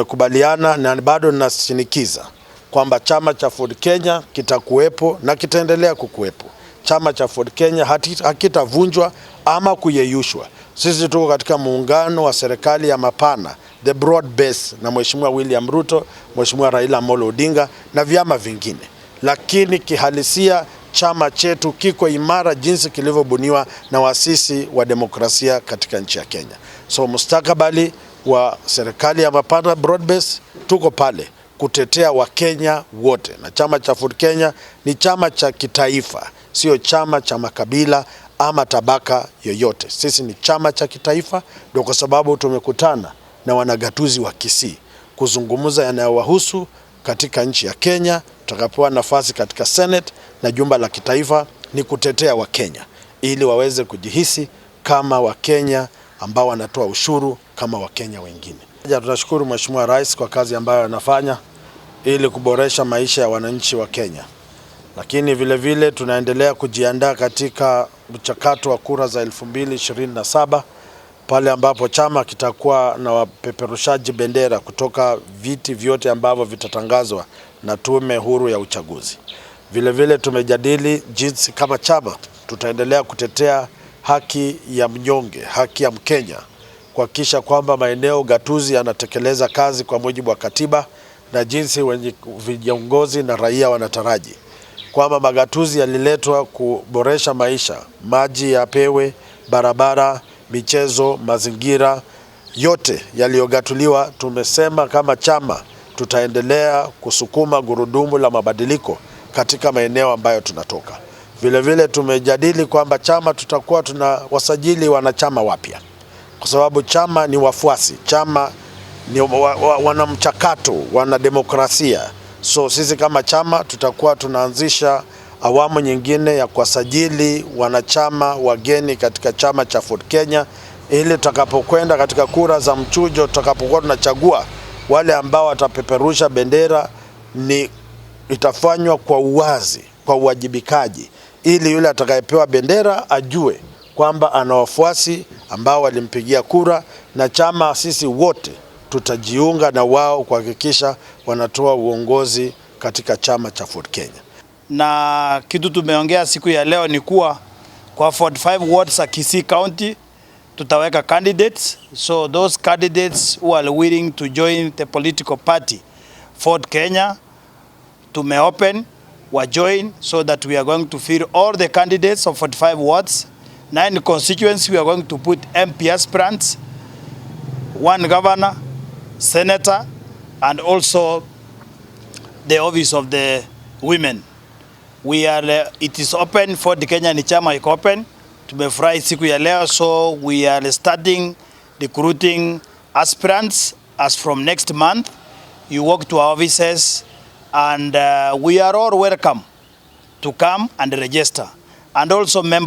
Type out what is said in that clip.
Tumekubaliana na bado ninashinikiza kwamba chama cha Ford Kenya kitakuwepo na kitaendelea kukuwepo. Chama cha Ford Kenya hakitavunjwa ama kuyeyushwa. Sisi tuko katika muungano wa serikali ya mapana, the broad base, na Mheshimiwa William Ruto, Mheshimiwa Raila Amolo Odinga na vyama vingine. Lakini kihalisia chama chetu kiko imara jinsi kilivyobuniwa na waasisi wa demokrasia katika nchi ya Kenya. So mustakabali wa serikali ya mapana broad base, tuko pale kutetea Wakenya wote, na chama cha Ford Kenya ni chama cha kitaifa, sio chama cha makabila ama tabaka yoyote. Sisi ni chama cha kitaifa, ndio kwa sababu tumekutana na wanagatuzi wa Kisii kuzungumza yanayowahusu katika nchi ya Kenya. Tutakapopewa nafasi katika Senate na jumba la kitaifa ni kutetea Wakenya ili waweze kujihisi kama Wakenya ambao wanatoa ushuru kama Wakenya wengine. Tunashukuru Mheshimiwa Rais kwa kazi ambayo anafanya ili kuboresha maisha ya wananchi wa Kenya. Lakini vile vile tunaendelea kujiandaa katika mchakato wa kura za 2027 pale ambapo chama kitakuwa na wapeperushaji bendera kutoka viti vyote ambavyo vitatangazwa na tume huru ya uchaguzi. Vile vile tumejadili jinsi kama chama tutaendelea kutetea haki ya mnyonge, haki ya Mkenya, kuhakikisha kwamba maeneo gatuzi yanatekeleza kazi kwa mujibu wa katiba na jinsi viongozi na raia wanataraji kwamba magatuzi yaliletwa kuboresha maisha, maji yapewe, barabara, michezo, mazingira yote yaliyogatuliwa. Tumesema kama chama tutaendelea kusukuma gurudumu la mabadiliko katika maeneo ambayo tunatoka. Vile vile tumejadili kwamba chama tutakuwa tunawasajili wanachama wapya, kwa sababu chama ni wafuasi, chama ni wana mchakato, wana demokrasia. So sisi kama chama tutakuwa tunaanzisha awamu nyingine ya kuwasajili wanachama wageni katika chama cha Ford Kenya, ili tutakapokwenda katika kura za mchujo, tutakapokuwa tunachagua wale ambao watapeperusha bendera, ni itafanywa kwa uwazi, kwa uwajibikaji, ili yule atakayepewa bendera ajue kwamba ana wafuasi ambao walimpigia kura, na chama sisi wote tutajiunga na wao kuhakikisha wanatoa uongozi katika chama cha Ford Kenya. Na kitu tumeongea siku ya leo ni kuwa kwa 45 wards za Kisii County tutaweka candidates, so those candidates who are willing to join the political party Ford Kenya tumeopen wa join, so that we are going to fill all the candidates of 45 wards. 9 constituencies we are going to put MP aspirants, 1 governor, senator, and also the office of the women. We are it is open. Ford Kenya ni chama iko open. Tumefurahi siku ya leo, so we are starting recruiting aspirants as from next month. You walk to our offices, and we are all welcome to come and register, and also members